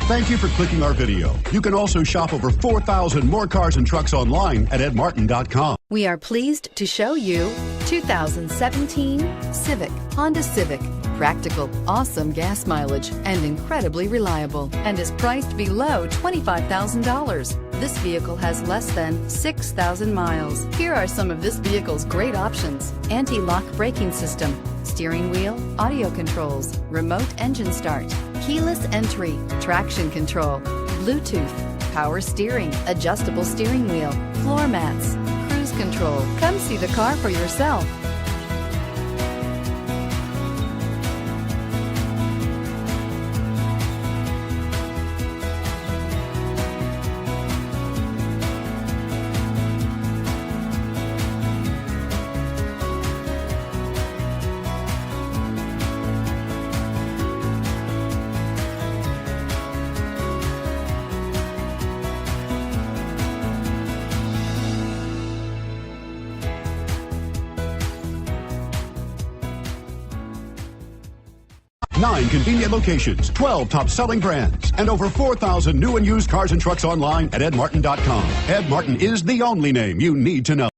Thank you for clicking our video. You can also shop over 4,000 more cars and trucks online at edmartin.com. We are pleased to show you 2017 Civic, Honda Civic. Practical, awesome gas mileage, and incredibly reliable, and is priced below $25,000. This vehicle has less than 6,000 miles. Here are some of this vehicle's great options: anti-lock braking system, steering wheel audio controls, remote engine start, keyless entry, traction control, Bluetooth, power steering, adjustable steering wheel, floor mats, cruise control. Come see the car for yourself. Nine convenient locations, 12 top-selling brands, and over 4,000 new and used cars and trucks online at edmartin.com. Ed Martin is the only name you need to know.